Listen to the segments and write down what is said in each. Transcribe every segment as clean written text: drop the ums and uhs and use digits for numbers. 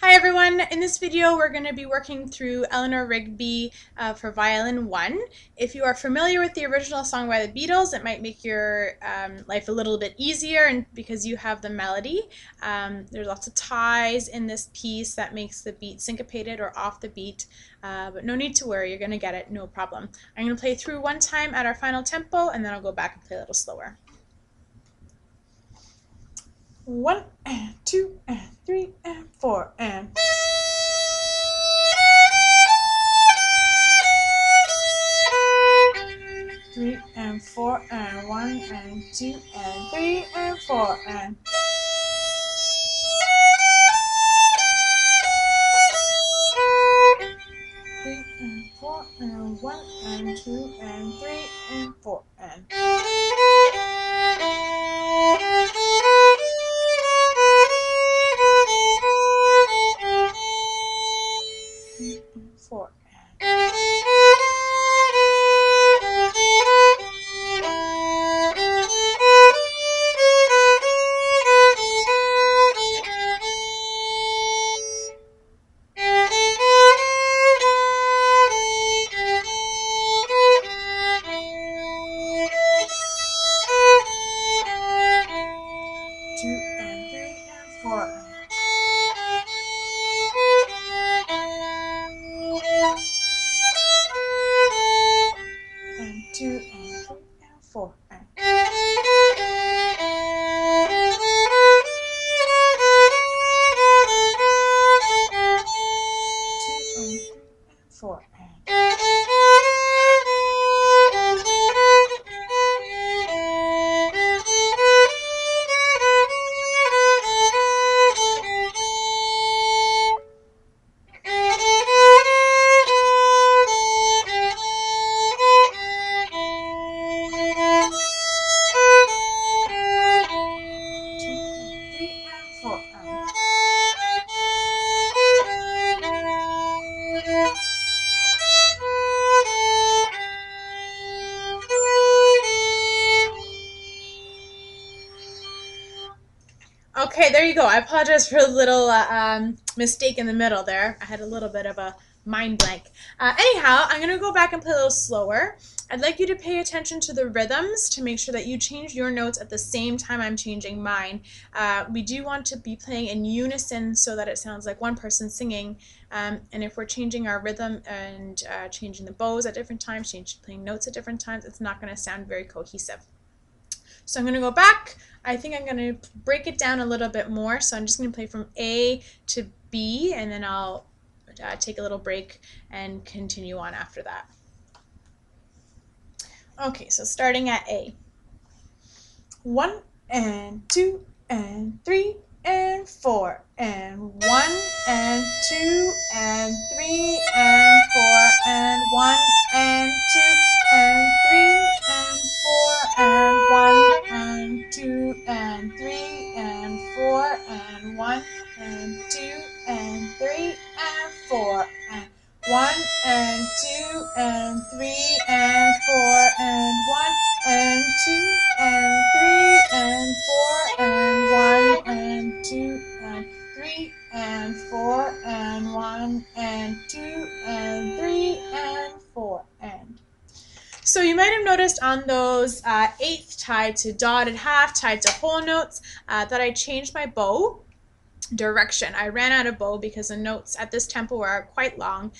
Hi everyone! In this video we're going to be working through Eleanor Rigby for Violin 1. If you are familiar with the original song by the Beatles, it might make your life a little bit easier and because you have the melody. There's lots of ties in this piece that makes the beat syncopated or off the beat, but no need to worry, you're going to get it, no problem. I'm going to play through one time at our final tempo and then I'll go back and play a little slower. 1 and 2 and 3 and 4 and 3 and 4 and 1 and 2 and 3 and 4 and 3 and 4 and 1 and 2 and 3 and 4 and 3 and 4 and 2 and 3 and 4 and 2 and 3 and 4 and Okay, there you go. I apologize for a little mistake in the middle there. I had a little bit of a mind blank. Anyhow, I'm going to go back and play a little slower. I'd like you to pay attention to the rhythms to make sure that you change your notes at the same time I'm changing mine. We do want to be playing in unison so that it sounds like one person singing. And if we're changing our rhythm and changing the bows at different times, playing notes at different times, it's not going to sound very cohesive. So I'm going to go back. I think I'm going to break it down a little bit more. So I'm just going to play from A to B, and then I'll take a little break and continue on after that. Okay, so starting at A. 1 and 2 and 3 and 4 and 1 and 2 and 3 and 4 and 1 and 2 and 3 and 4 and 1 and 2 and 3 and 4 and 1 and 2 and 3 and 4 and 1 and 2 and 3 and 4 and 1 and 2 and 3 and 4 and 1 and 2 and 3 and 4 and 1 and 2 and 3 and 4 and. So you might have noticed on those eighth tied to dotted half, tied to whole notes, that I changed my bow direction. I ran out of bow because the notes at this tempo are quite long.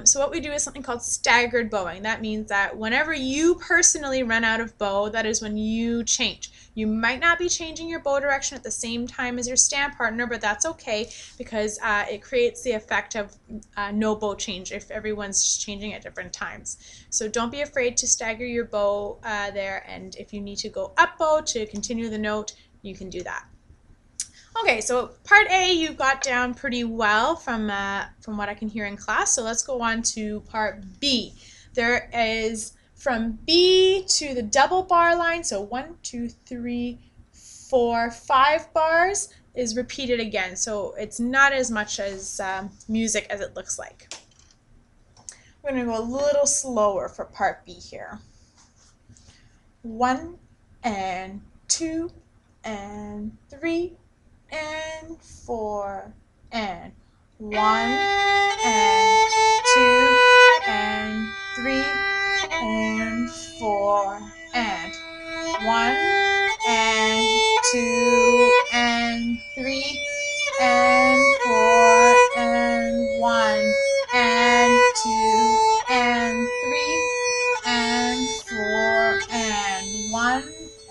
So what we do is something called staggered bowing. That means that whenever you personally run out of bow, that is when you change. You might not be changing your bow direction at the same time as your stand partner, but that's okay because it creates the effect of no bow change if everyone's changing at different times. So don't be afraid to stagger your bow there, and if you need to go up bow to continue the note, you can do that. Okay, so part A you got down pretty well from what I can hear in class. So let's go on to part B. There is from B to the double bar line, so 1, 2, 3, 4, 5 bars is repeated again. So it's not as much as music as it looks like. We're going to go a little slower for part B here. 1 and 2 and 3 and 4 and 1 and 2 and 3 and 4 and 1 and 2 and 3 and 4 and 1 and 2 and 3 and 4 and 1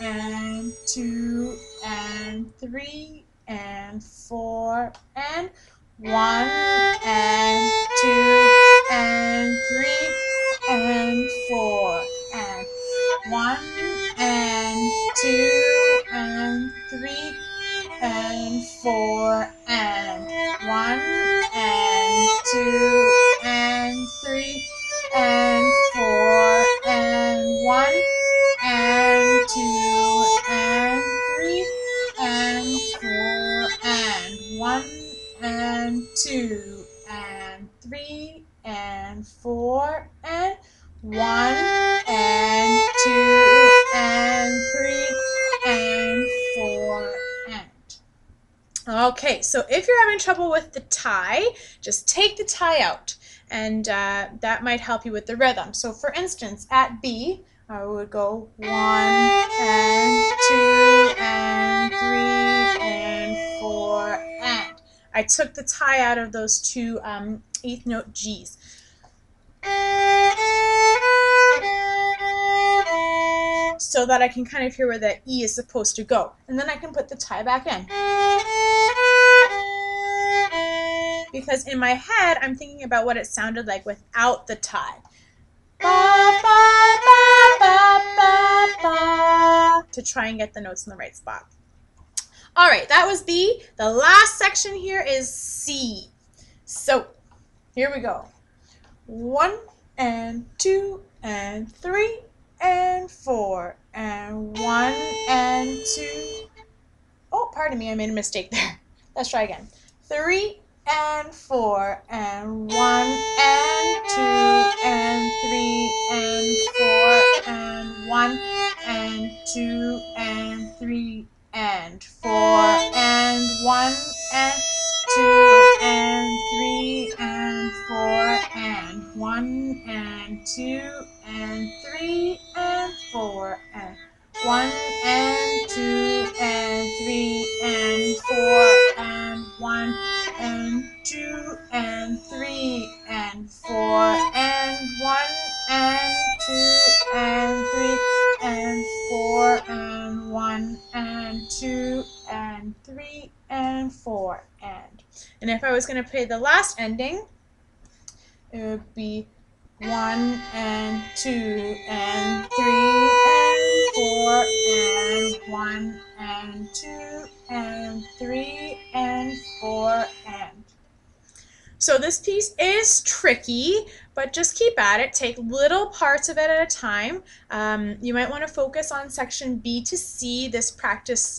and 2 and 3 and 4 and 1 and 2 and 3 and 4 and 1 and 2 and 3 and 4 and 1 and 2 and 3 and 4 and 1 and 2 and 3 and 4 and 1 and 2 and 3 and 4 and 1 and 2 and 3 and 4 and. Okay, so if you're having trouble with the tie, just take the tie out, and that might help you with the rhythm. So for instance, at B, I would go 1 and 2 and 3 and 4 and. I took the tie out of those two eighth note G's. So that I can kind of hear where the E is supposed to go. And then I can put the tie back in. Because in my head, I'm thinking about what it sounded like without the tie. Ba, ba, ba, ba, ba, ba, to try and get the notes in the right spot. All right, that was B. The last section here is C. So here we go. 1 and 2 and 3 and 4 and 1 and 2. Oh, pardon me, I made a mistake there. Let's try again. 3 and 4 and 1 and 2 and 3 and 4 and 1 and 2 and 3 and 4 and 1 and 2 and 3 and 4 and 1 and 2 and 3 and 4 and 1 and 2 and 3 and 4 and 1 and 2 and 3 and 4 and 1 and 2 and 3 and 4 and 1 and 2 and 3 and 4 and. And if I was going to play the last ending, it would be 1 and 2 and 3 and 4 and 1 and 2 and 3 and 4 and. So this piece is tricky, but just keep at it. Take little parts of it at a time. You might want to focus on section B to C this practice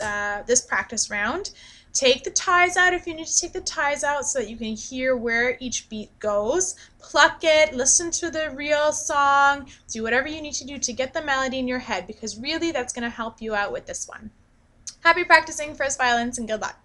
round. Take the ties out if you need to take the ties out so that you can hear where each beat goes. Pluck it, listen to the real song, do whatever you need to do to get the melody in your head, because really that's going to help you out with this one. Happy practicing first violins and good luck.